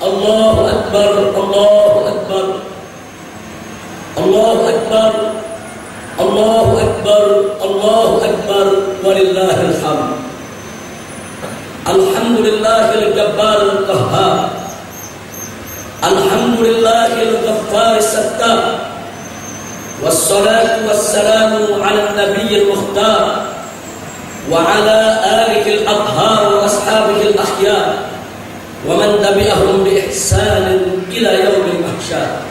Allahu Akbar, Allahu Akbar, Allahu Akbar, Allahu Akbar, Allahu Akbar, walillahil hamd. Alhamdulillahil jabbaril qahhar, alhamdulillahil ghaffaris sattar, wassalatu wassalamu ala nabiyil mukhtar wa ala alihi al-athhar wa ashabihi al-akhyar wa man tabi'ahum bi ihsanin ila yaumil mahsyar.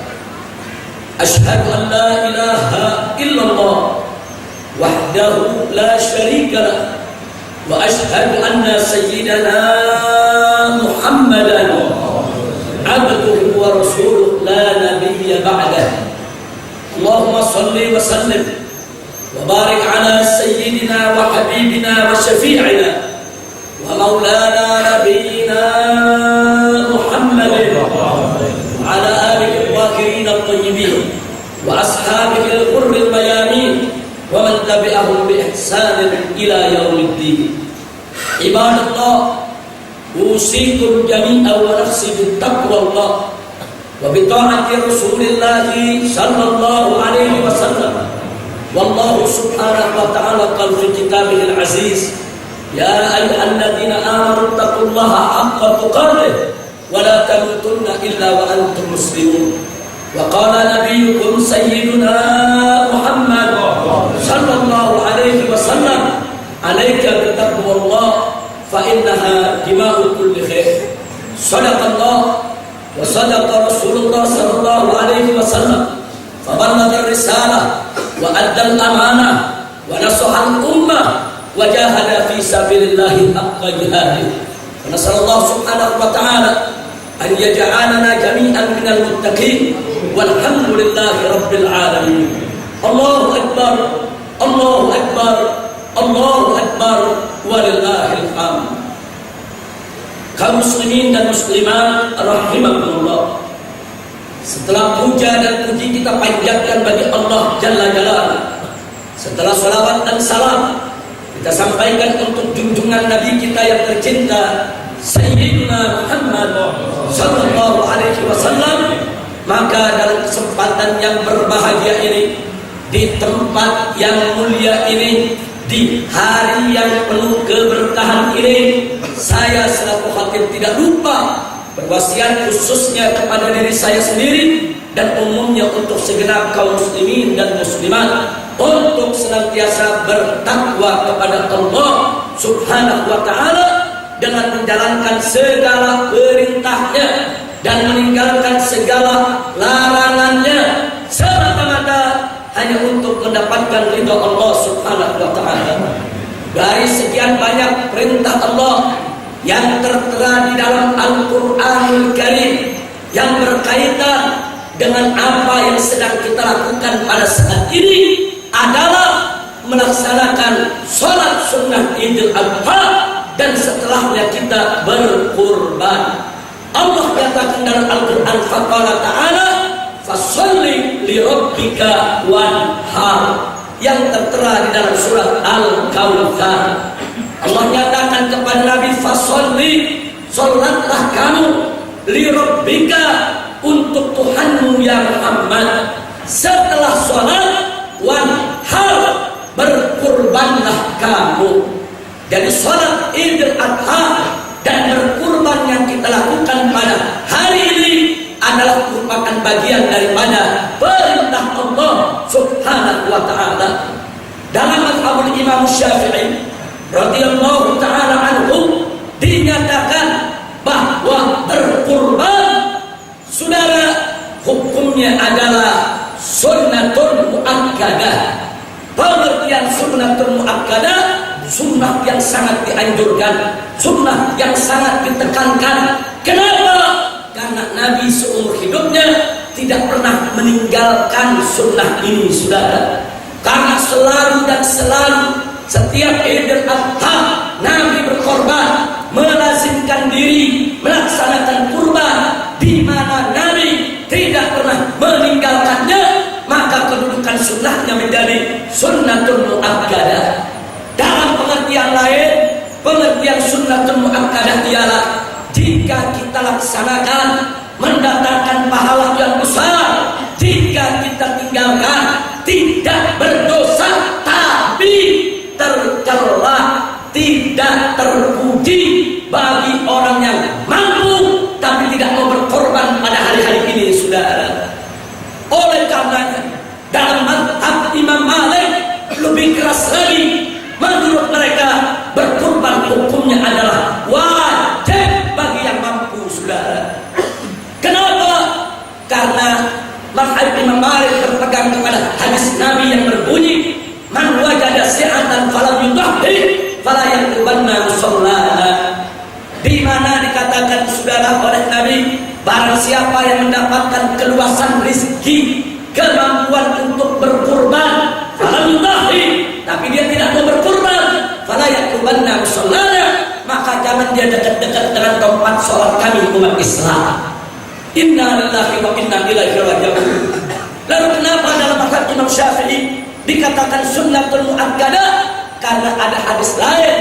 Ashhadu an la ilaha illallah wahdahu la syarika lah wa ashhadu anna sayyidana Muhammadan abduhu wa rasuluhu la nabiyya ba'dah. Allahumma salli wa sallim wa barik ala sayyidina wa habibina wa syafi'ina wa maulana nabiyyina Muhammadin wa ala alihi al-tahirin at-tayyibin wa ashabihi al-qurril mayamin wa man tabi'ahum bi ihsanin ila yaumiddin. Ibadallah, usikum jami'an wa nafsi bittaqwallah wa bi ta'ati Rasulillah sallallahu alaihi wasallam. Wallahu subhanahu wa ta'ala qala fi kitabihil aziz, ya ayyuhalladzina amanu taqullaha haqqa tuqatih wa la tamutunna illa wa antum muslimun. Wa qala nabiyyukum sayyiduna Muhammad sallallahu alaihi wasallam, alaika bitaqwallah fa innaha dima'u kulli khair. Sadaqallah wa sadaqa Rasulullah sallallahu alaihi wasallam, fa ballagha ar-risalah wa adda al-amanah wa nasaha al-ummah wa jahada fi sabilillahi haqqa jihadih. Wa nasallallahu subhanahu wa ta'ala an yaj'alana jami'an minal muttaqin walhamdulillahi rabbil alamin. Allahu akbar, Allahu akbar, Allahu akbar, walillahil hamd. Kaum muslimin dan muslimat rahimakumullah, setelah puja dan puji kita panjatkan bagi Allah Jalla Jalaluhu, setelah salawat dan salam kita sampaikan untuk junjungan Nabi kita yang tercinta Sayyidina Muhammad sallallahu alaihi wasallam, maka dalam kesempatan yang berbahagia ini, di tempat yang mulia ini, di hari yang penuh keberkahan ini, saya selaku khatib tidak lupa berwasiat khususnya kepada diri saya sendiri dan umumnya untuk segenap kaum muslimin dan muslimat untuk senantiasa bertakwa kepada Allah subhanahu wa ta'ala dengan menjalankan segala perintahnya dan meninggalkan segala larangannya semata-mata hanya untuk mendapatkan ridha Allah subhanahu wa ta'ala. Dari sekian banyak perintah Allah yang tertera di dalam Al-Quranul Karim yang berkaitan dengan apa yang sedang kita lakukan pada saat ini adalah melaksanakan sholat sunnah Idul Adha dan setelahnya kita berkurban. Allah katakan dalam Al-Quran, faqala ta'ala fasholli li rabbika wanhar, yang tertera di dalam surat Al-Kautsar. Allah nyatakan kepada Nabi, fasholli, sholatlah kamu, li rabbika, untuk Tuhanmu ya Muhammad. Setelah sholat, wanhar, berkurbanlah kamu. Jadi sholat Idul Adha dan berkurban yang kita lakukan pada hari ini adalah merupakan bagian daripada perintah Allah subhanahu wa ta'ala. Dalam mazhabul Imam Syafi'i radhiyallahu ta'ala anhu dinyatakan bahwa berkurban, saudara, hukumnya adalah sunnatun muakkadah. Pengertian sunnatun muakkadah, sunnah yang sangat dianjurkan, sunnah yang sangat ditekankan. Kenapa? Karena Nabi seumur hidupnya tidak pernah meninggalkan sunnah ini, saudara. Karena selalu dan selalu setiap Idul Adha Nabi berkorban, melazimkan diri melaksanakan kurban, di mana Nabi tidak pernah meninggalkannya, maka kedudukan sunnahnya menjadi sunnatul muakkadah. Dalam pengertian lain, pengertian sunnatul muakkadah ialah jika jika kita laksanakan mendatangkan pahala yang besar. Jika kita tinggalkan tidak berdosa tapi tercela, tidak terpuji bagi orang yang mampu tapi tidak mau berkorban pada hari-hari ini, saudara. Oleh karenanya dalam mazhab Imam Malik lebih keras lagi. Menurut mereka berkorban hukumnya adalah wajib bagi yang mampu, saudara. Kenapa? Karena mazhab Imam Malik berpegang kepada hadis Nabi yang berbunyi, man wajada si'atan falam yudahhi fala yaqubanna musallana. Di mana dikatakan, saudara, oleh Nabi, barang siapa yang mendapatkan keluasan rezeki, kemampuan untuk berkurban, falam yudahhi, tapi dia tidak mau berkurban, fala yaqubanna musallana, maka jangan dia dekat-dekat dengan tempat sholat kami umat Islam. Inna lillahi wa inna ilaihi raji'un. Lalu kenapa dalam mazhab Imam Syafi'i dikatakan sunnatul muakkadah? Karena ada hadis lain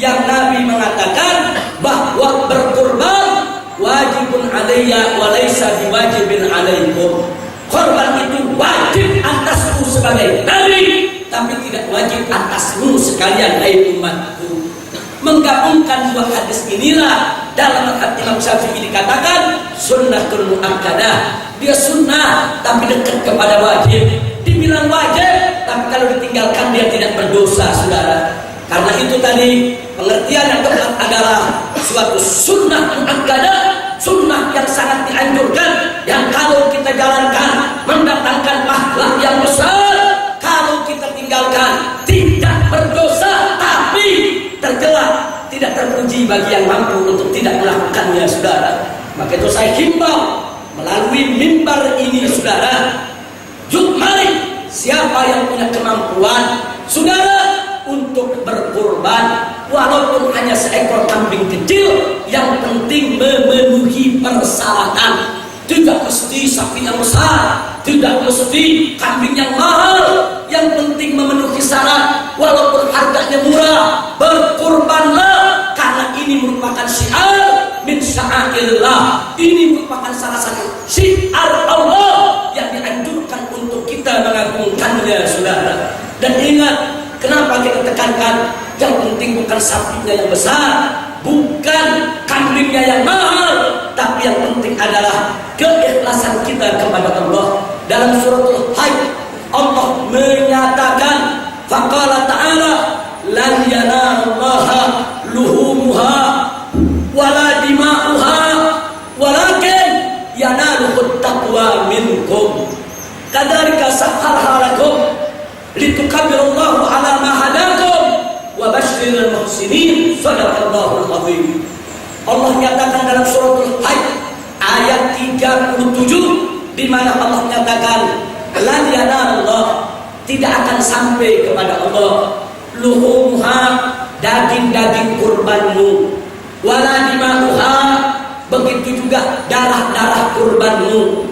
yang Nabi mengatakan bahwa berkurban wajibun alayya wa laisa biwajibin alaikum. Korban itu wajib atasku sebagai Nabi, tapi tidak wajib atasmu sekalian hai umatku. Menggabungkan dua hadis inilah dalam mazhab Imam Syafi'i dikatakan sunnatul muakkadah. Dia sunnah tapi dekat kepada wajib. Dibilang wajib tapi kalau ditinggalkan dia tidak berdosa, saudara. Karena itu tadi pengertian yang tepat adalah suatu sunnah muakkadah, sunnah yang sangat dianjurkan, yang kalau kita jalankan mendatangkan pahala yang besar. Kalau kita tinggalkan tidak berdosa tapi tercela, tidak terpuji bagi yang mampu untuk tidak melakukannya, saudara. Maka itu saya himbau melalui mimbar ini, saudara, yuk mari siapa yang punya kemampuan, saudara, untuk berkurban walaupun hanya seekor kambing kecil, yang penting memenuhi persyaratan. Tidak mesti sapi yang besar, tidak mesti kambing yang mahal, yang penting memenuhi syarat. Walaupun harganya murah, berkurbanlah, karena ini merupakan syiar min sya'airillah. Ini merupakan salah satu syiar Allah yang dianjurkan untuk kita mengagungkannya, saudara. Dan ingat, kenapa kita tekankan yang penting bukan sapinya yang besar, bukan kambingnya yang mahal, tapi yang penting adalah keikhlasan kita kepada Allah. Dalam suratul Hajj Allah menyatakan, faqala ta'ala lan yanalallaha luhumuha wala dima'uha walakin yanaluhut taqwa minkum kadzalika sahharha lakum litukabbirullaha ala ma hadakum wa basyiril muhsinin. Shadaqallahul azim. Allah nyatakan dalam suratul Hajj ayat 37 di mana Allah nyatakan lan yanallah, tidak akan sampai kepada Allah, luhumha, daging-daging kurbanmu, wala dima'uha, begitu juga darah-darah kurbanmu,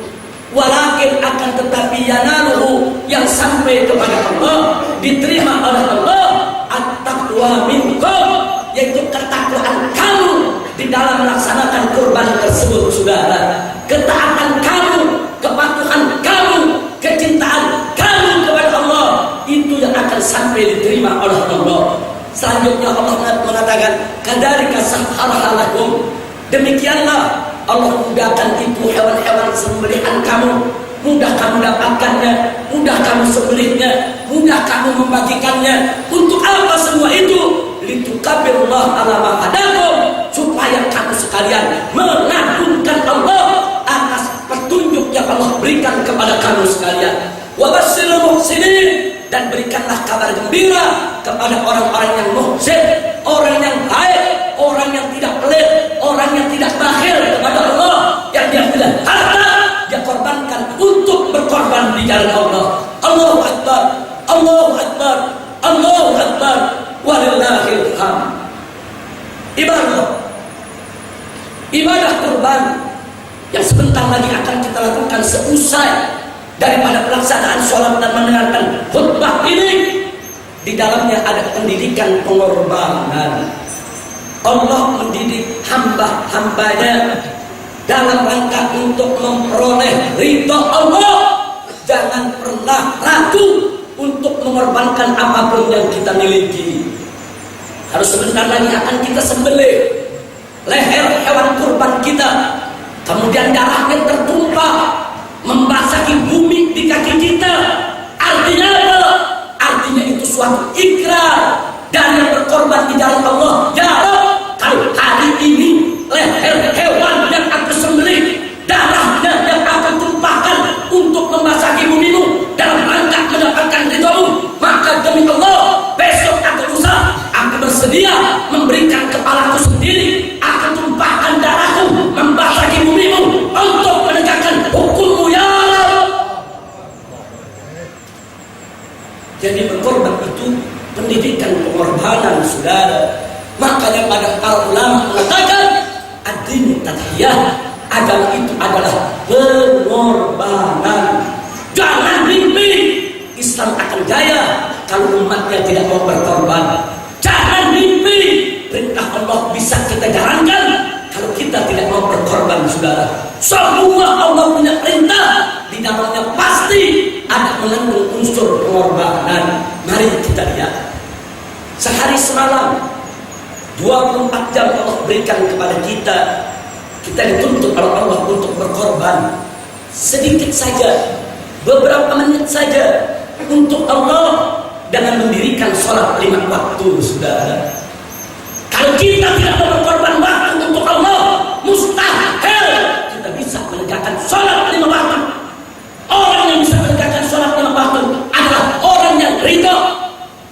walakin akan tetapi yanaluhu, yang sampai kepada Allah, diterima oleh Allah, at-taqwa minkum, yaitu ketakwaan kamu di dalam melaksanakan kurban tersebut, saudara. Ketaatan kamu, kepatuhan kamu, kecintaan kamu kepada Allah, itu yang akan sampai diterima oleh Allah. Selanjutnya Allah mengatakan kadzalika sahharha lakum, demikianlah Allah mudahkan itu hewan-hewan sembelihan kamu, mudah kamu dapatkannya, mudah kamu sembelihnya, mudah kamu membagikannya. Untuk apa semua itu? Litukabirullah ala ma hadakum, supaya kamu sekalian mengagungkan Allah atas petunjuk yang Allah berikan kepada kamu sekalian. Wa basyiril muhsinin, dan berikanlah kabar gembira kepada orang-orang yang muhsin, orang yang baik, orang yang tidak pelit, orang yang tidak bakhil kepada Allah, yang dia punya harta dia korbankan untuk berkorban di jalan Allah. Allahu Akbar, Allahu Akbar, Allahu Akbar, walillahil hamd. Ibadah kurban yang sebentar lagi akan kita lakukan seusai daripada pelaksanaan sholat dan mendengarkan khutbah ini, di dalamnya ada pendidikan pengorbanan. Allah mendidik hamba-hambanya dalam rangka untuk memperoleh ridha Allah. Jangan pernah ragu untuk mengorbankan apapun yang kita miliki. Harus sebentar lagi akan kita sembelih leher hewan kurban kita, kemudian darahnya tertumpah membasahi bumi di kaki kita. Artinya apa? Artinya itu suatu ikrar dan yang berkorban di jalan Allah. Ya Rabb, kalau hari ini leher hewan yang aku sembelih, darahnya yang aku tumpahkan untuk membasahi bumimu dalam rangka mendapatkan ridhamu, maka demi Allah besok atau lusa aku bersedia memberikan kepalaku sendiri, aku tumpahkan darahku membasahi bumimu untuk menegakkan hukummu ya Rabb. Jadi berkorban itu pendidikan pengorbanan, saudara. Makanya pada para ulama mengatakan ad-din tadhiyah, agama itu adalah pengorbanan. Jangan mimpi Islam akan jaya kalau umatnya tidak mau berkorban. Jangan mimpi perintah Allah bisa kita jalankan kalau kita tidak mau berkorban, saudara. Semua Allah punya perintah, di dalamnya pasti ada mengandung unsur pengorbanan. Mari kita lihat. Sehari semalam 24 jam Allah berikan kepada kita. Kita dituntut oleh Allah untuk berkorban sedikit saja, beberapa menit saja untuk Allah dengan mendirikan sholat 5 waktu, saudara. Kalau kita tidak mau berkorban waktu untuk Allah, mustahil kita bisa menegakkan sholat 5 waktu. Orang yang bisa menegakkan sholat 5 waktu adalah orang yang ridha,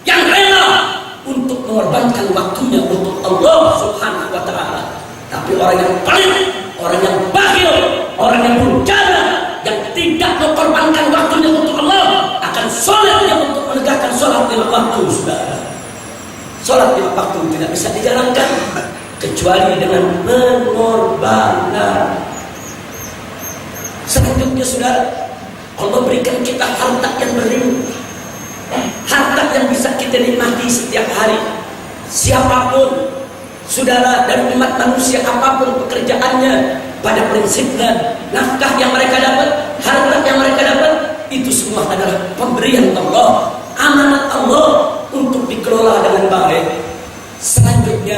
yang rela untuk mengorbankan waktunya untuk Allah Subhanahu wa ta'ala. Tapi orang yang pelit, orang yang bakhil, orang yang durjana, yang tidak mengorbankan waktunya untuk Allah, akan sholatnya untuk menegakkan sholat 5 waktu, saudara. Sholat 5 waktu tidak bisa dijalankan kecuali dengan pengorbanan. Selanjutnya, saudara, Allah berikan kita harta yang berlimpah, harta yang bisa kita nikmati setiap hari. Siapapun, saudara, dari umat manusia apapun pekerjaannya, pada prinsipnya nafkah yang mereka dapat, harta yang mereka dapat, itu semua adalah pemberian Allah, amanat Allah untuk dikelola dengan baik. Selanjutnya,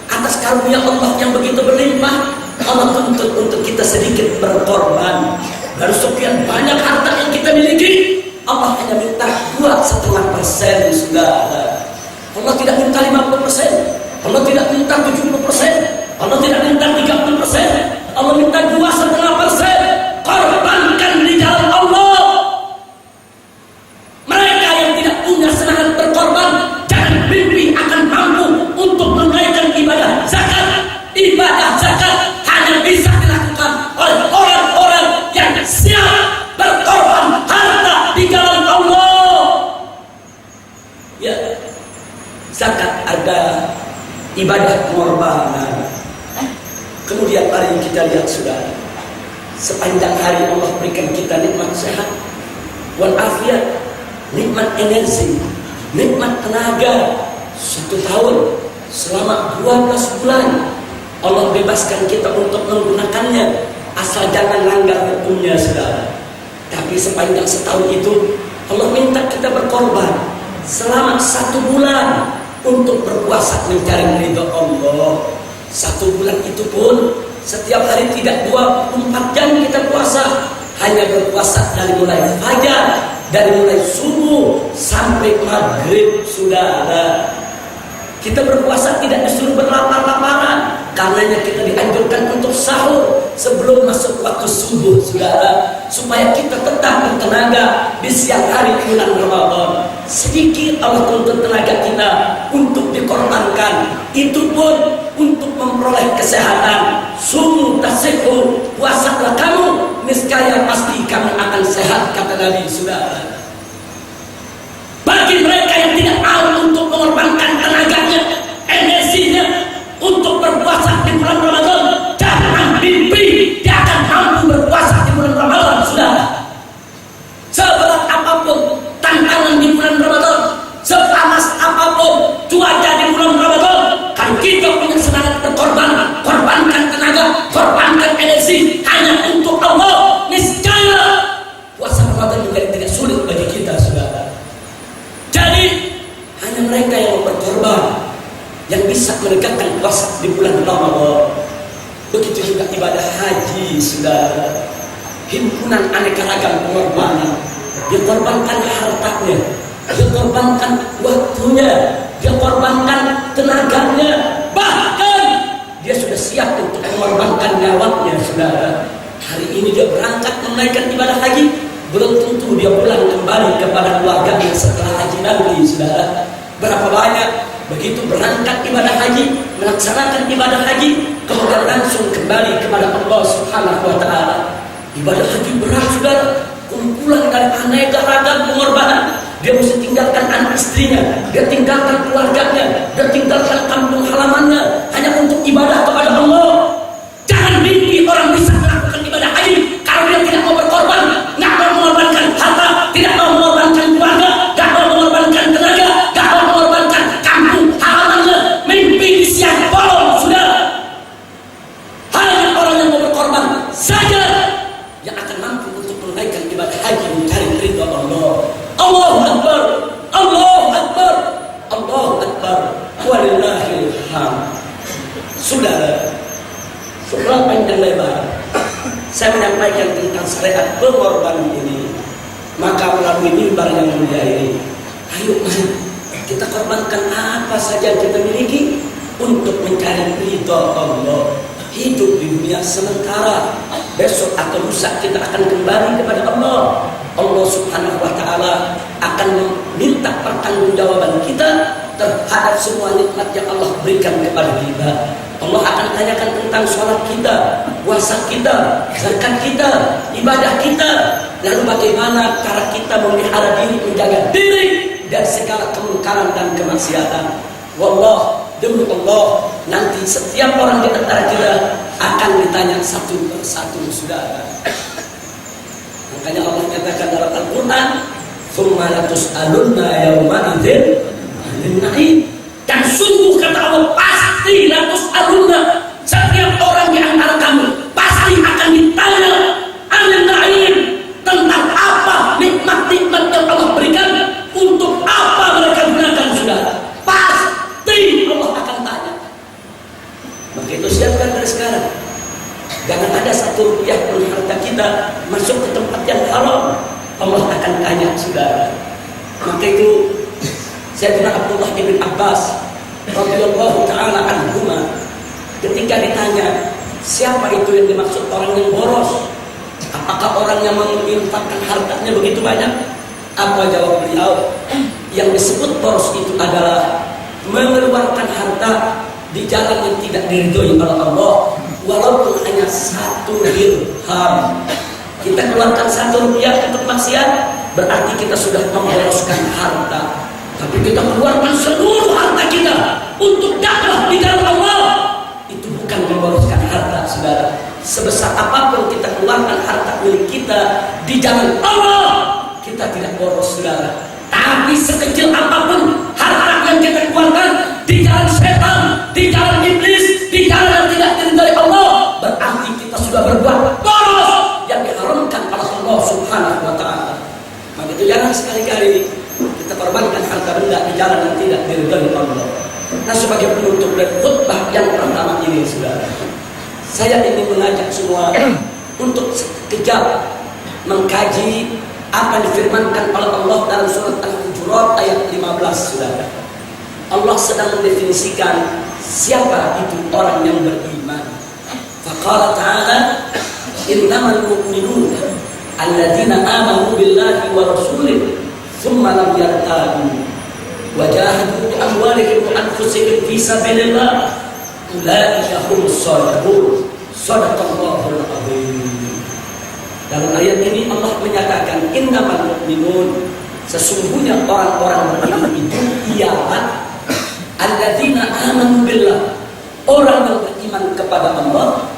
atas karunia Allah yang begitu berlimpah, Allah tuntut untuk kita sedikit berkorban. Dari sekian banyak harta yang kita miliki, Allah hanya minta 2,5%, saudara. Allah tidak minta 50%, Allah tidak minta 70%, Allah tidak minta 30%, Allah minta 2,5%. Korbankan di jalan Allah. Mereka yang tidak punya semangat berkorban, jangan mimpi akan mampu untuk menunaikan ibadah zakat. Ibadah zakat hanya bisa dilakukan oleh orang-orang yang siap berkorban harta di jalan Allah. Ya, zakat ada ibadah pengorbanan. Kemudian mari kita lihat, saudara, sepanjang hari Allah berikan kita nikmat sehat wal afiat, nikmat energi, nikmat tenaga. 1 tahun selama 12 bulan Allah bebaskan kita untuk menggunakannya, asal jangan langgar hukumnya, saudara. Tapi sepanjang setahun itu Allah minta kita berkorban selama 1 bulan untuk berpuasa mencari ridha Allah. 1 bulan itu pun setiap hari tidak 24 jam kita puasa, hanya berpuasa dari mulai fajar, dari mulai subuh sampai maghrib, saudara. Kita berpuasa tidak disuruh berlapar-laparan, karenanya kita dianjurkan untuk sahur sebelum masuk waktu subuh, saudara, supaya kita tetap bertenaga di siang hari bulan Ramadan. Sedikit Allah tuntut tenaga kita untuk dikorbankan, itu pun untuk memperoleh kesehatan. Sumu tasihu, puasalah kamu, niscaya pasti kamu akan sehat, kata Nabi, saudara. Bagi mereka yang tidak mau untuk mengorbankan tenaganya, energinya untuk berpuasa di bulan Ramadan, jangan mimpi dia akan mampu berpuasa di bulan Ramadan, saudara. Seberat apapun tantangan di bulan Ramadan, sepanas apapun cuaca di bulan Ramadan, kalau kita punya semangat Nabi, saudara. Himpunan aneka ragam pengorbanan. Dia korbankan hartanya, dia korbankan waktunya, dia korbankan tenaganya, bahkan dia sudah siap untuk mengorbankan nyawanya, saudara. Hari ini dia berangkat menunaikan ibadah haji, belum tentu dia pulang kembali kepada keluarganya setelah haji nanti, saudara. Berapa banyak begitu berangkat ibadah haji, melaksanakan ibadah haji, kemudian langsung kembali kepada Allah Subhanahu wa Ta'ala. Ibadah haji berat, saudara, kumpulan dari aneka ragam pengorbanan. Dia mesti tinggalkan anak istrinya, dia tinggalkan keluarganya, dia tinggalkan kampung halamannya hanya untuk ibadah kepada Allah. Jangan mimpi orang bisa melakukan ibadah haji kalau dia tidak mau berkorban, nggak mau mengorbankan harta, tidak mau mengorbankan keluarga, nggak mau mengorbankan tenaga, nggak mau mengorbankan kampung halamannya. Mimpi di siang bolong, sudah. Hanya orang yang mau berkorban saja yang akan mampu untuk menunaikan ibadah haji, mencari ridha Allah. Allahu Akbar, Allahu Akbar, Allahu Akbar, walillahil hamd. Saudara, setelah panjang lebar saya menyampaikan tentang syariat pengorbanan ini, maka melalui mimbar yang mulia ini, ayo mari kita korbankan apa saja yang kita miliki untuk mencari ridha Allah. Hidup di dunia sementara, besok atau lusa kita akan kembali kepada Allah. Allah Subhanahu wa Ta'ala akan meminta pertanggungjawaban kita terhadap semua nikmat yang Allah berikan kepada kita. Allah akan tanyakan tentang sholat kita, puasa kita, zakat kita, ibadah kita. Lalu bagaimana cara kita memelihara diri, menjaga diri dari segala kemungkaran dan kemaksiatan. Wallah, demi Allah, nanti setiap orang di antara kita akan ditanya satu persatu, saudara. Makanya Allah katakan dalam Al-Quran, "Tsumma latus'alunna yawma idzin 'anil na'im." Dan sungguh kata Allah, pasti latus'alunna, setiap orang di antara kamu pasti akan ditanya 'anil na'im, tentang apa nikmat-nikmat yang Allah berikan, untuk apa mereka gunakan, saudara. Pasti Allah akan tanya. Maka itu siapkan dari sekarang. Jangan ada satu rupiah pun harta kita masuk ke tempat yang haram. Allah akan tanya, saudara. Maka itu Sayyidina Abdullah ibn Abbas radhiyallahu ta'ala anhuma ketika ditanya siapa itu yang dimaksud orang yang boros, apakah orang yang menginfakkan hartanya begitu banyak? Apa jawab beliau? Yang disebut boros itu adalah mengeluarkan harta di jalan yang tidak diridhoi oleh Allah, walaupun hanya 1 dirham. Kita keluarkan 1 rupiah untuk maksiat, berarti kita sudah memboroskan harta. Tapi kita keluarkan seluruh harta kita untuk dakwah di jalan Allah, itu bukan memboroskan harta, saudara. Sebesar apapun kita keluarkan harta milik kita di jalan Allah, kita tidak boros, saudara. Tapi sekecil apapun harta yang kita keluarkan di jalan setan, di jalan iblis, di jalan yang tidak diridhai Allah, berarti kita sudah berbuat boros yang diharamkan oleh Allah Subhanahu wa Ta'ala. Maka itu jangan sekali-kali kita korbankan harta benda di jalan yang tidak diridhai Allah. Nah, sebagai penutup dari khutbah yang pertama ini, saudara, saya ingin mengajak semua untuk sekejap mengkaji apa yang difirmankan oleh Allah dalam surat Al-Hujurat ayat 15, saudara. Allah sedang mendefinisikan siapa itu orang yang beriman. Faqala ta'ala, innamal mu'minun alladzina amanu billahi wa rasulih thumma lam yartabu wa jahadu bi amwalihim wa anfusihim fi sabilillah ulaika humus shadiqun. Shadaqallahul azim. Dalam ayat ini Allah menyatakan innamal mu'minun, sesungguhnya orang-orang beriman itu ialah alladzina amanu billah, orang yang beriman kepada Allah,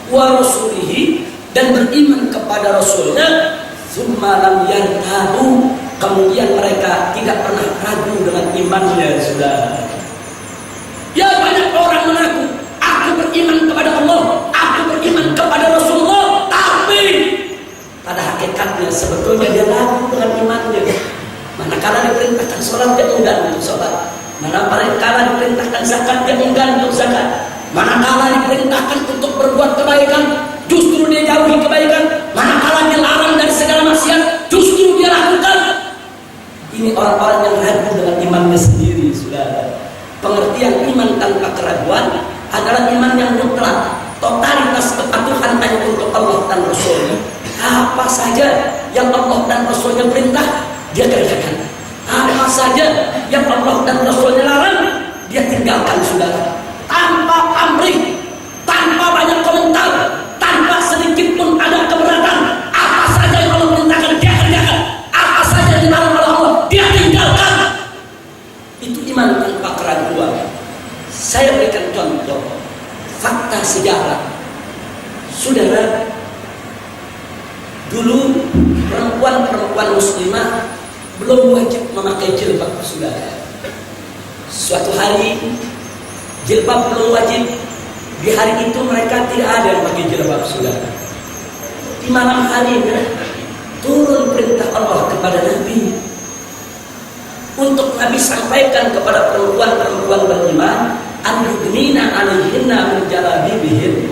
wa rasulihi, dan beriman kepada rasulnya, tsumma lam yartabu, kemudian mereka tidak pernah ragu dengan imannya, saudara. Ya, banyak orang mengaku aku beriman kepada Allah, aku beriman kepada Rasulullah, tapi pada hakikatnya sebetulnya dia ragu dengan imannya. Manakala diperintahkan sholat dia enggan untuk sholat, manakala diperintahkan zakat dia enggan untuk zakat, manakala diperintahkan untuk berbuat kebaikan justru dia iman yang mutlak, totalitas kepatuhan hanya untuk Allah dan Rasulnya. Apa saja yang Allah dan Rasulnya perintah, dia kerjakan. Apa saja yang Allah dan Rasulnya larang, dia tinggalkan, saudara. Tanpa pamrih, tanpa banyak komentar, tanpa sedikit pun ada keberatan. Apa saja yang Allah perintahkan, dia kerjakan. Apa saja yang dilarang oleh Allah, dia tinggalkan. Itu iman tanpa keraguan. Saya berikan contoh fakta sejarah. Saudara, dulu perempuan muslimah belum wajib memakai jilbab, saudara. Suatu hari jilbab belum wajib. Di hari itu mereka tidak ada yang pakai jilbab, saudara. Di malam harinya turun perintah Allah kepada Nabi untuk Nabi sampaikan kepada perempuan-perempuan beriman, an-yudnina 'alaihinna min jalabibihim,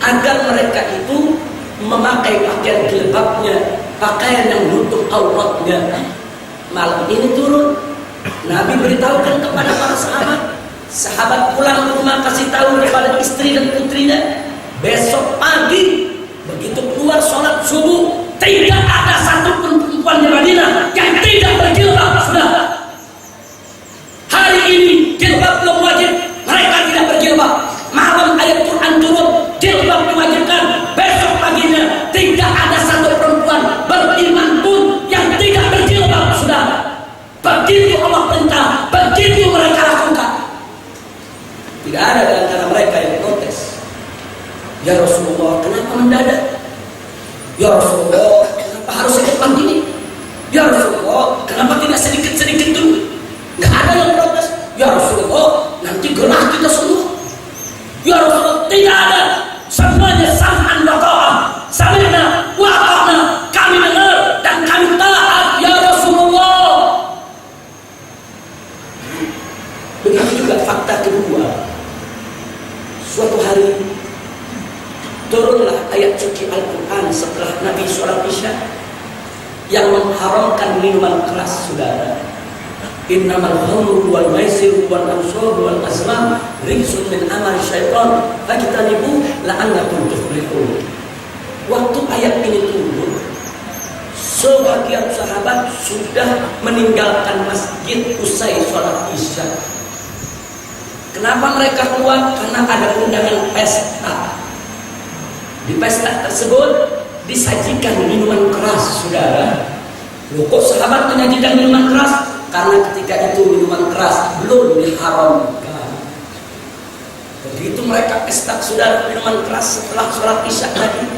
agar mereka itu memakai pakaian jilbabnya, pakaian yang menutup auratnya. Malam ini turun, Nabi beritahukan kepada para sahabat. Sahabat pulang ke rumah kasih tahu kepada istri dan putrinya. Besok pagi begitu keluar sholat subuh, tidak ada satupun perempuan di Madinah yang tidak berjilbab, sudah. Hari ini jilbab belum wajib, mereka tidak berjilbab. Malam ayat Quran turun, jilbab diwajibkan. Besok paginya tidak ada satu perempuan beriman pun yang tidak berjilbab, sudah. Begitu Allah perintah, begitu mereka lakukan. Tidak ada di antara mereka yang protes. Ya Rasulullah, kenapa mendadak? Ya Rasulullah, kenapa harus secepat ini? Ya Rasulullah, kenapa tidak sedikit-sedikit dulu? Nggak ada yang protes. Ya Rasulullah, nanti gerah kita semua. Ya Rasulullah, tidak ada. Semuanya sam'an wa ta'ah. Sami'na wa ata'na. Kami dengar dan kami taat, ya Rasulullah. Begitu juga fakta kedua. Suatu hari turunlah ayat suci Al-Quran setelah Nabi sholat Isya yang mengharamkan minuman keras, saudara. Innamal khamru wal maisir wal ansab wal azlam rijsun min amali syaitan fajtanibu la'allakum tuflihun. Waktu ayat ini turun, sebagian sahabat sudah meninggalkan masjid usai sholat Isya. Kenapa mereka keluar? Karena ada undangan pesta. Di pesta tersebut disajikan minuman keras, saudara. Loh, kok sahabat menyajikan minuman keras? Karena ketika itu minuman keras belum diharamkan. Begitu mereka pesta, saudara, minuman keras setelah sholat Isya tadi.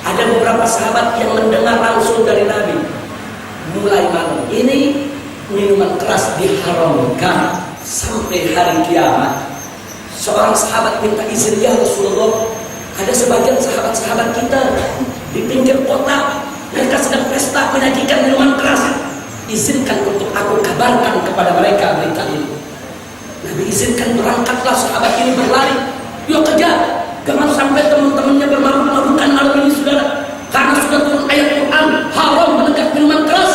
Ada beberapa sahabat yang mendengar langsung dari Nabi, mulai malam ini minuman keras diharamkan sampai hari kiamat. Seorang sahabat minta izin, ya Rasulullah, ada sebagian sahabat-sahabat kita di pinggir kota, mereka sedang pesta menyajikan minuman keras. Izinkan untuk aku kabarkan kepada mereka berita ini. Nabi izinkan, berangkatlah sahabat ini berlari. Yuk kejar, jangan sampai teman-temannya bermabuk-mabukan malam ini, saudara. Karena sudah turun ayat Quran, haram menegak minuman keras.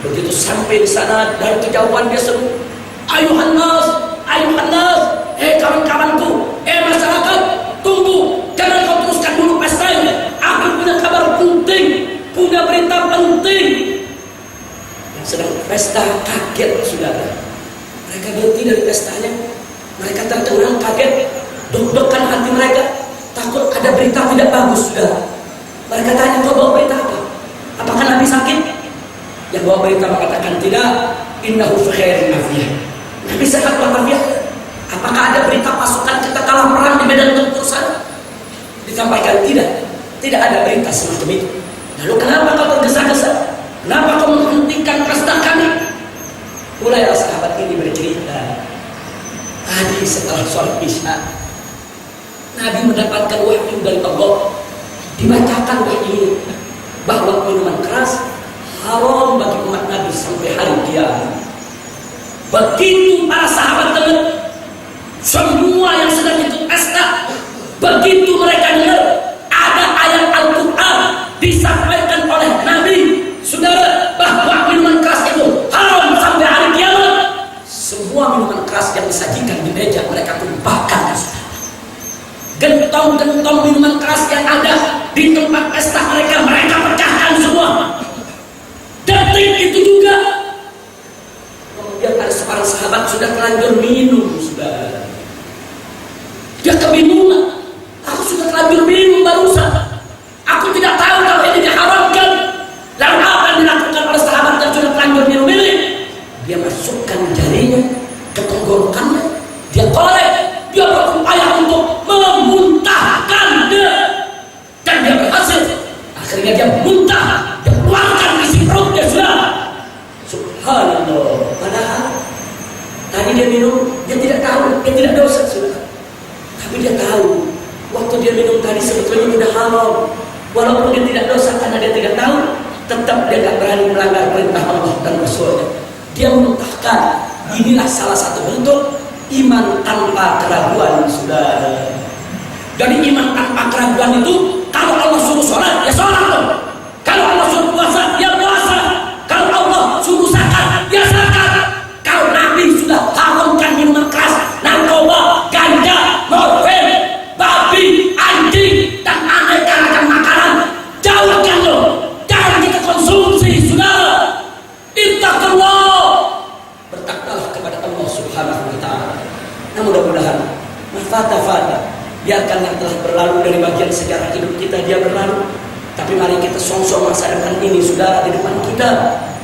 Begitu sampai di sana, dari kejauhan dia seru, ayuhan nas, kawan-kawanku, masyarakat, tunggu, jangan kau teruskan dulu pestanya. Aku punya kabar penting, punya berita penting. Yang sedang pesta kaget, saudara. Mereka berhenti dari pestanya, mereka tercengang kaget, deg-degan hati mereka, takut ada berita tidak bagus, saudara. Mereka tanya, kau bawa berita apa? Apakah Nabi sakit? Yang bawa berita mengatakan, tidak, innahu fi khairin afiyah. Nabi sehat walafiat. Apakah ada berita pasukan kita kalah perang di medan tempur sana? Disampaikan, tidak ada berita semacam itu. Lalu kenapa kau tergesa-gesa? Kenapa kau menghentikan pesta kami? Mulailah sahabat ini bercerita. Tadi setelah sholat Isya, Nabi mendapatkan wahyu dari Allah, dibacakan wahyu bahwa minuman keras haram bagi umat Nabi sampai hari kiamat. Begitu para sahabat dengar, semua yang sedang ikut pesta, begitu mereka dengar ada ayat Al-Quran disampaikan oleh Nabi, saudara, bahwa minuman keras itu haram sampai hari kiamat. Semua minuman keras yang disajikan di meja mereka tumpahkan Akhirnya dia muntah, dia keluarkan isi perutnya sudah. Subhanallah. Padahal tadi dia minum, dia tidak tahu, dia tidak dosa sudah. Tapi dia tahu, waktu dia minum tadi sebetulnya sudah haram. Walaupun dia tidak dosa karena dia tidak tahu, tetap dia tidak berani melanggar perintah Allah dan Rasulnya. Dia memuntahkan. Inilah salah satu bentuk iman tanpa keraguan, saudara. Jadi iman tanpa keraguan itu, kalau Allah suruh sholat, ya sholat loh. Kalau Allah suruh puasa, ya puasa. Kalau Allah suruh zakat, ya zakat. Kalau Nabi sudah haramkan minuman keras, narkoba, ganja, morfin, babi, anjing, dan aneka ragam makanan, jauhkan loh. Jangan kita konsumsi, saudara. Ittaqullah. Bertakwalah kepada Allah Subhanahu wa ta'ala. Nah, mudah-mudahan mafata-fata, biarkan yang telah berlalu dari bagian sejarah hidup kita dia berlalu. Tapi mari kita song-song masa depan ini, saudara, di depan kita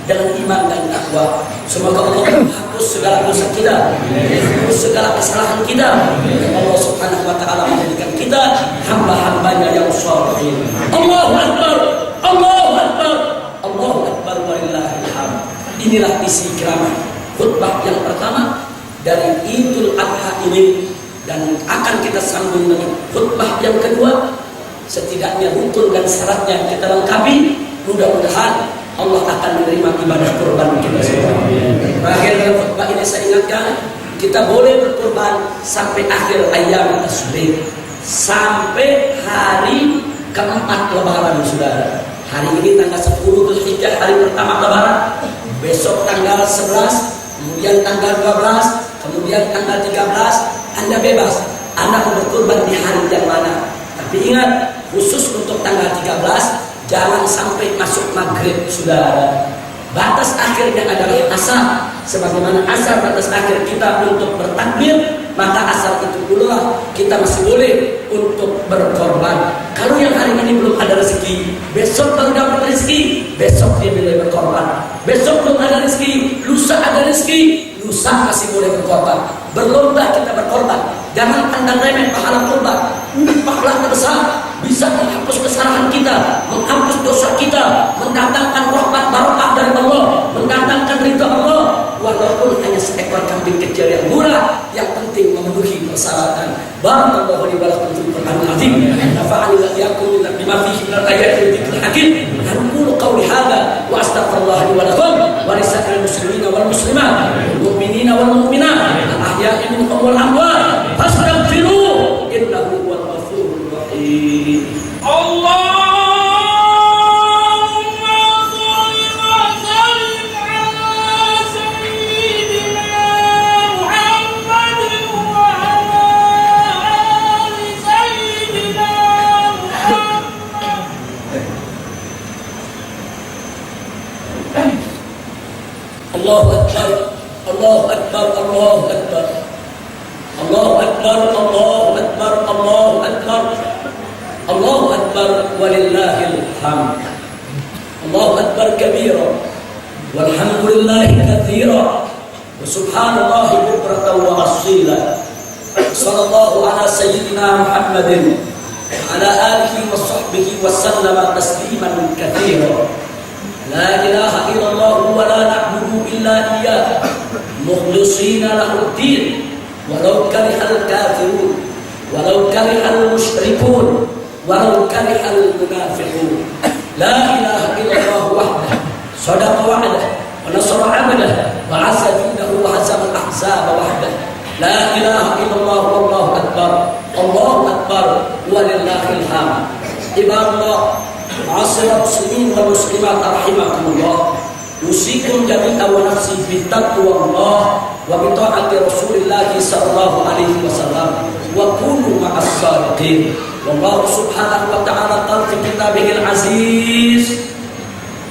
dengan iman dan takwa. Semoga Allah menghapus segala dosa kita, menghapus segala kesalahan kita. Dan Allah Subhanahu wa ta'ala menjadikan kita hamba-hambanya yang sholihin. Allahu Akbar, Allahu Akbar, Allahu Akbar, walillahil hamd. Inilah isi ceramah khutbah yang pertama dari Idul Adha ini, dan akan kita sambung dengan khutbah yang kedua. Setidaknya rukun dan syaratnya kita lengkapi. Mudah-mudahan Allah akan menerima ibadah kurban kita semua. Terakhir dalam khutbah ini saya ingatkan, kita boleh berkurban sampai akhir ayam tasbih, sampai hari keempat lebaran, saudara. Hari ini tanggal 10 Dzulhijjah, hari pertama lebaran. Besok tanggal 11, kemudian tanggal 12, kemudian tanggal 13, Anda bebas. Anda mau berkurban di hari yang mana. Tapi ingat, khusus untuk tanggal 13, jangan sampai masuk maghrib, saudara. Batas akhirnya adalah asar. Sebagaimana asar batas akhir kita untuk bertakbir, maka asar itu pula kita masih boleh untuk berkorban. Kalau yang hari ini belum ada rezeki, besok baru dapat rezeki, besok dia boleh berkorban. Besok belum ada rezeki, lusa ada rezeki, lusa masih boleh berkorban. Berlomba kita berkorban. Jangan pandang remeh pahala korban. Pahala besar, bisa menghapus kesalahan kita, menghapus dosa kita, mendatangkan rahmat barokah dari Allah, mendatangkan ridha Allah. Walaupun hanya seekor kambing kecil yang murah, yang penting memenuhi persyaratan. Barakallahu li wa lakum fil Qur'anil azim. Nafa'ani wa iyyakum bima fihi minal ayati wa dzikril hakim. Aqulu qawli hadza wa astaghfirullah li wa lakum wa lisa'iril muslimina wal muslimat wal mu'minina wal mu'minat al ahya'i minhum wal amwat. Fastaghfiruhu innahu huwal ghafurur rahim. Allah Allahu Akbar, Allahu Akbar, Allahu Akbar, Allahu Akbar, Allahu Akbar, Allahu Akbar, Allahu Akbar, walillahil hamd. Allahu Akbar kabira, walhamdulillahi katsira, wa subhanallahi bukratan wa asila. Sallallahu ala sayyidina Muhammadin ala alihi wa sahbihi wa sallama tasliman katsira. La ilaha illallah wa la na'budu illa iyyah mukhlishina lahu ad-din walau karihal kafirun walau karihal musyrikun walau karihal munafiqun. La ilaha illallah wahdahu sadaqa wa'dahu wa nasara 'abdahu wa 'azza junudahu wa hazama al-ahzaba wahdahu. La ilaha illallah wallahu akbar, Allahu akbar, walillahil hamd. Ibadallah, ma'asyiral muslimin wal muslimat rahimakumullah, usikum jami'an wa nafsi bittaqwallah wa bi ta'ati Rasulillah sallallahu alaihi wasallam wa kunu ma'as sadiqin. Wallahu subhanahu wa ta'ala qala fi kitabihil aziz,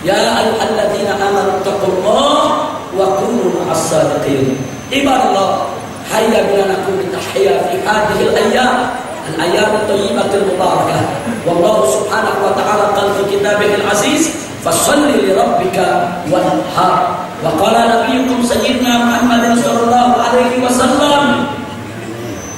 ya ayyuhalladzina amanu taqullaha wa kunu ma'as sadiqin. Ibadallah, hayya bina nakum bitahiyya fi hadhihi al-ayyam al-ayyam at-tayyibatil mubarakah. Wallahu subhanahu wa ta'ala qala fi kitabihil aziz, fasalli li rabbika wanhar. Wa qala nabiyyukum sayyidina Muhammadin sallallahu alaihi wasallam,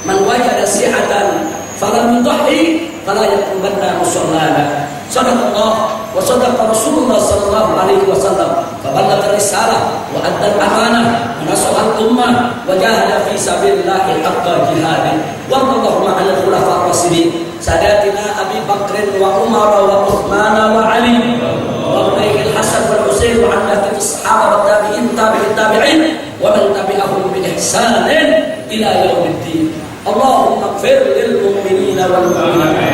man wajada si'atan falam yudhi fala yaqrubanna musallana. Sadaqallah wa sadaqa Rasulullah sallallahu alaihi wasallam. Faballagha risalah wa adda al-amanah wa nasaha al-ummah wa jahada fi sabilillah haqqa jihadih. Wallahu ma'al khulafa ar-rasyidin sadatina Abi Bakr wa Umar wa Uthman wa Ali wa Ubayd al-Hasan wal Husain wa annati as-sahaba wa tabi'in tabi'in wa man tabi'ahum bi ihsan ila yaumiddin. Allahumma ighfir lil mu'minina wal mu'minat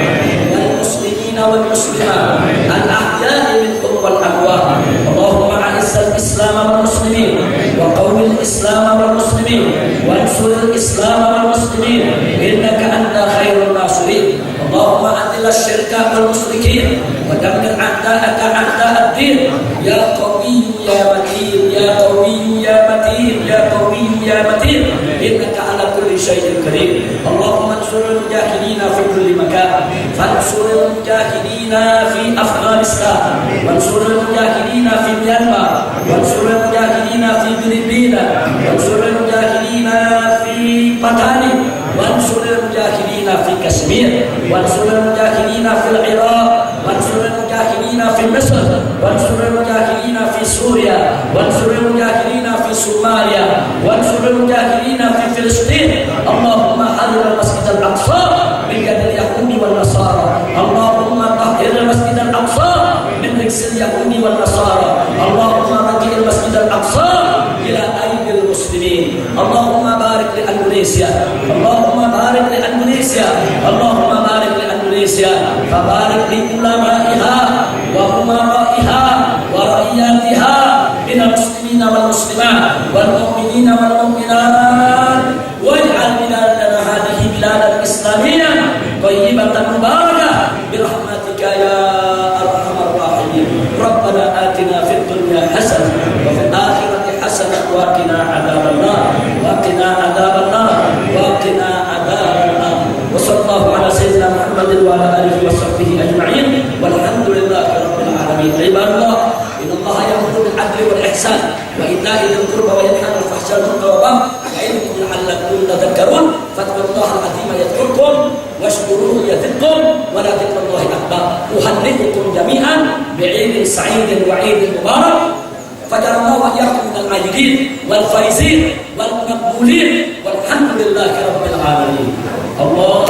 والمسلمات الأحياء منهم والأموات. اللهم أعز الإسلام والمسلمين وقوم الإسلام والمسلمين وانصر الإسلام والمسلمين إنك أنت خير الناصرين. اللهم أذل الشرك والمشركين ودمر أعداءك أعداء الدين. يا قوي يا متين يا قوي يا متين يا قوي يا متين إنك على كل شيء قدير. اللهم انصر المجاهدين في كل مكان، فانصر المجاهدين في أفغانستان، وانصر المجاهدين في ميانمار، وانصر المجاهدين في فلبين، وانصر المجاهدين في باتاني، وانصر المجاهدين في كشمير، وانصر المجاهدين في العراق، وانصر المجاهدين في مصر، وانصر المجاهدين في سوريا، وانصر المجاهدين في صوماليا، وانصر المجاهدين في فلسطين. اللهم حرر المسجد الأقصى من يد اليهود والنصارى. اللهم طهر المسجد الأقصى من رجس اليهود والنصارى. اللهم رجع المسجد الأقصى إلى أيدي المسلمين. اللهم بارك لأندونيسيا، اللهم بارك لأندونيسيا، اللهم بارك لأندونيسيا، فبارك لعلمائها وأمرائها ورعياتها من المسلمين والمسلمات والمؤمنين والمؤمنات. واجعل بلادنا هذه بلادا إسلامية طيبة مباركة برحمتك يا أرحم الراحمين. ربنا آتنا في الدنيا حسنة وفي الآخرة حسنة وقنا عذاب النار وقنا عذاب النار وقنا عذاب النار. وصلى الله على سيدنا محمد وعلى آله وصحبه أجمعين والحمد لله رب العالمين. عباد الله، إن الله يأمر بالعدل والإحسان وإيتاء ذي القربى وينهى عن الفحشاء والمنكر والبغي يعظكم لعلكم تذكرون. فاذكروا الله العظيم يذكركم واشكروه يزدكم ولذكر الله أكبر. أهنئكم جميعا بعيد سعيد وعيد مبارك. فجعل الله وإياكم من العاجلين والفائزين والمقبولين والحمد لله رب العالمين. الله